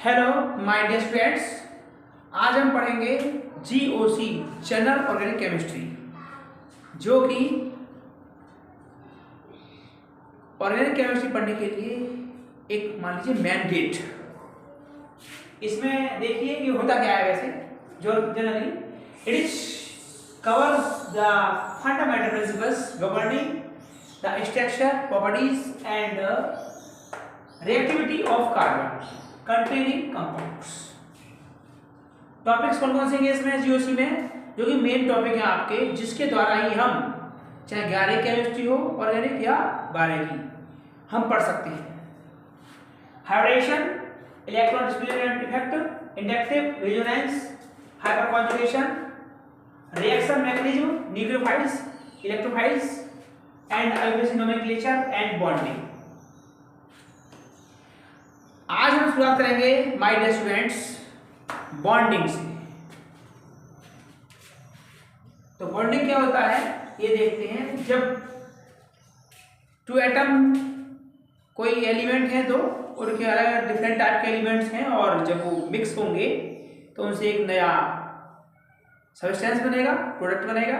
Hello my dear students, आज हम पढ़ेंगे जीओसी जनरल ऑर्गेनिक केमिस्ट्री, जो कि ऑर्गेनिक केमिस्ट्री पढ़ने के लिए एक मान लीजिए मैंडेट। इसमें देखिए कि होता क्या है। वैसे जो generally it is covers the fundamental principles governing the structure, properties and reactivity of carbon containing compounds. Topics कौन कौन से हैं इसमें जीओसी में, जो कि मेन टॉपिक है आपके, जिसके द्वारा ही हम चाहे 11 केमिस्ट्री हो ऑर्गेनिक या 12 की हम पढ़ सकते हैं। Hybridisation, electron displacement effect, inductive resonance, hyper conjugation, reaction mechanism, nucleophiles, electrophiles and iodation nomenclature and bonding. आज हम शुरुआत करेंगे माय डियर स्टूडेंट्स बॉन्डिंग से। तो बॉन्डिंग क्या होता है ये देखते हैं। जब टू एटम कोई एलिमेंट है तो उनके अलग डिफरेंट टाइप के एलिमेंट्स हैं, और जब वो मिक्स होंगे तो उनसे एक नया सब्सटेंस बनेगा, प्रोडक्ट बनेगा।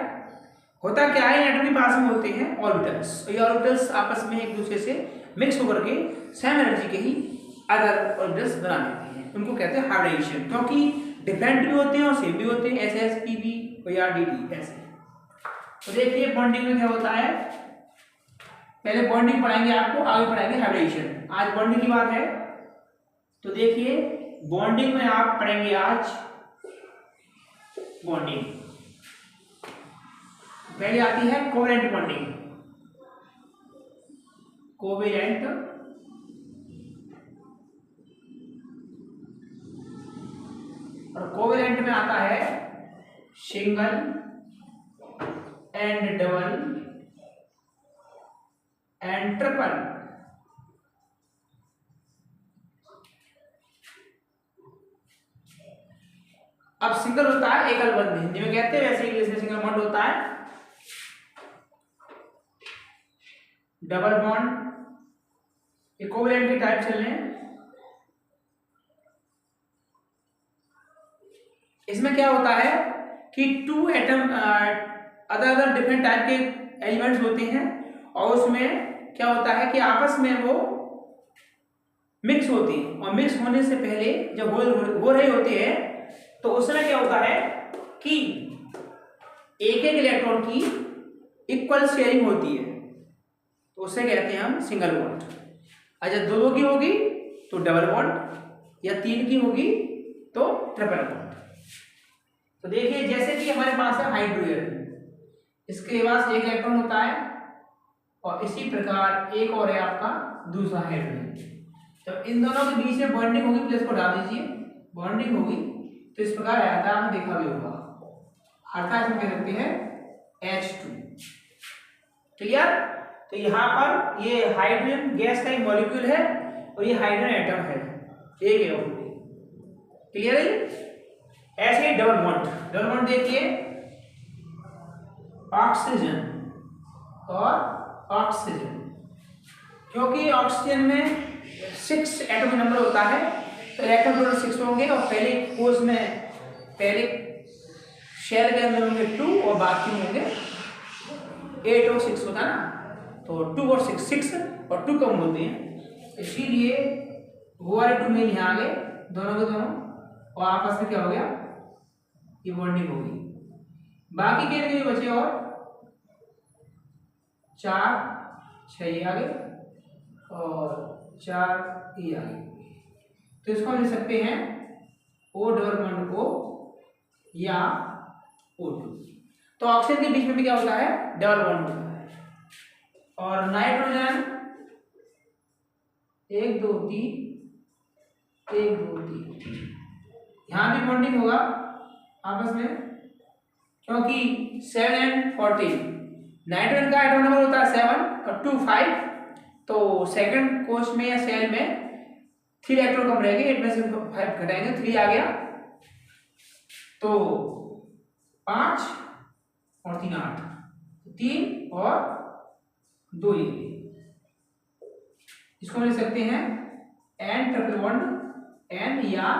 होता क्या है, एटम के पास में होते हैं ऑर्बिटल्स। ये ऑर्बिटल्स आपस में एक दूसरे से मिक्स होकर के सेम एनर्जी के ही अदर ऑर्बिटल्स बना देते हैं। उनको कहते हैं हाइब्रिडेशन, क्योंकि डिफरेंट भी होते हैं और सेम भी होते हैं, SsPb या Dd ऐसे। तो देखिए बॉन्डिंग में क्या होता है। पहले बॉन्डिंग पढ़ाएंगे आपको, आगे पढ़ाएंगे हाइब्रिडेशन। आज बॉन्डिंग की बात है तो देखिए बॉन्डिंग में आप पढ़ेंगे आज बॉन्डिंग। पहले आती है कोवेलेंट बॉन्डिंग। कोवेलेंट और कोवेलेंट में आता है single and double and triple. अब सिंगल होता है एकल बंध, हिंदी में कहते हैं, वैसे इंग्लिश में सिंगल बॉन्ड होता है। डबल बॉन्ड कोवेलेंट के टाइप चल रहे हैं। इसमें क्या होता है कि two atom other different type के एलिमेंट्स होते हैं, और उसमें क्या होता है कि आपस में वो मिक्स होती है, और मिक्स होने से पहले जब हो रहे होते हैं तो उसमें क्या होता है कि एक एक इलेक्ट्रॉन की इक्वल शेयरिंग होती है, तो उसे कहते हैं हम सिंगल बॉन्ड। अच्छा, दो की होगी तो डबल बॉन्ड, या 3 की होगी तो ट्रिपल बॉन्ड। तो देखिए जैसे कि हमारे पास है हाइड्रोजन, इसके पास एक इलेक्ट्रॉन होता है, और इसी प्रकार एक और है आपका दूसरा हाइड्रोजन। जब इन दोनों के बीच में बॉन्डिंग होगी, प्लस को डाल दीजिए, बॉन्डिंग होगी तो इस प्रकार आया था, आपने देखा भी होगा। अर्थात इसमें कह सकते हैं H2। क्लियर। तो यहाँ पर ये हाइड्रोजन गैस का एक मॉलिक्यूल है और ये हाइड्रोजन एटम है, एक है वो। क्लियर है। ऐसे ही डबल बॉन्ड, डबल बॉन्ड देखिए ऑक्सीजन और ऑक्सीजन, क्योंकि ऑक्सीजन में 6 एटॉमिक नंबर होता है तो इलेक्ट्रॉन टोटल 6 होंगे, और पहले कोर्स में पहले शेल के अंदर होंगे 2 और बाकी होंगे 8 और 6 होता है ना, तो 2 और 6 और 2 कम होते हैं, इसीलिए वो वाले 2 में यहाँ आ गए दोनों के दोनों, और आपस में क्या हो गया, ये बॉन्डिंग होगी। बाकी के लिए बचे और 4 6 ये आ गए और 4 ये आ गए। तो इसको हम लिख सकते हैं O डबल बॉन्ड O या O2। तो ऑक्सीजन के बीच में भी क्या होता है, डबल बॉन्ड होता है। और नाइट्रोजन 1 2 3 1 2 3, यहां भी बॉन्डिंग होगा आपस में, क्योंकि 7 and 14 नाइट्रोजन का एटॉमिक नंबर होता है 7 और 2 5, तो सेकंड कोष में या सेल में 3 इलेक्ट्रॉन कम रहेंगे, 8 में से 5 घटाएंगे, 3 आ गया, तो 5 और 3 8, 3 और 2 ये, इसको लिख सकते हैं N ट्रिपल बॉन्ड N या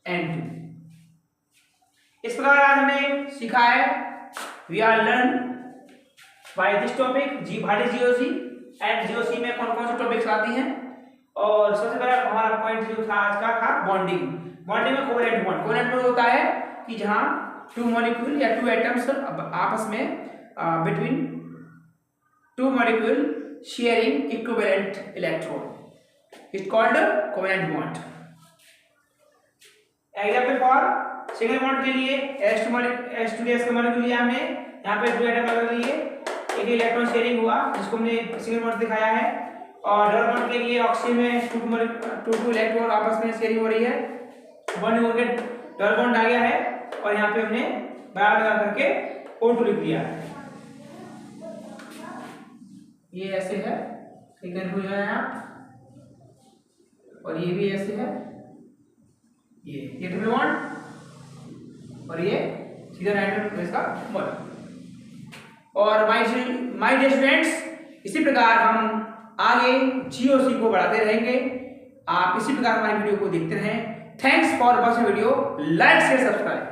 N2। इस प्रकार आज हमने सीखा है, we are learn by this topic जी what is GOC and GOC में कौन कौन से टॉपिक्स आती हैं। और सबसे पहला हमारा पॉइंट जो था आज का था बॉन्डिंग। बॉन्डिंग में कोवेलेंट बॉन्ड, कोवेलेंट बॉन्ड होता है कि जहां टू मॉलिक्यूल या टू एटम्स आपस में between two molecule sharing equivalent electron, it's called covalent bond. Example for single bond के लिए H2S का मॉलिक्यूल लिया हमने, यहाँ पे दो एटम लगा लिए, एक इलेक्ट्रॉन शेयरिंग हुआ जिसको हमने सिंगल बॉन्ड दिखाया है। और डबल बॉन्ड के लिए ऑक्सीजन में टू इलेक्ट्रॉन आपस में शेयरिंग हो रही है, बॉन्ड हो गया, डबल बॉन्ड आ गया है और यहाँ पे हमने बार लगा करके O2 लिख दिया है। ये ऐसे है, ठीक हो जाए आप, और ये भी ऐसे है, ये डबल बॉन्ड और ये सीधा नाइट्रोजन इसका बॉन्ड। और माय डियर स्टूडेंट्स, इसी प्रकार हम आगे जीओसी को बढ़ाते रहेंगे। आप इसी प्रकार हमारी वीडियो को देखते रहें। Thanks for watching video, like share subscribe.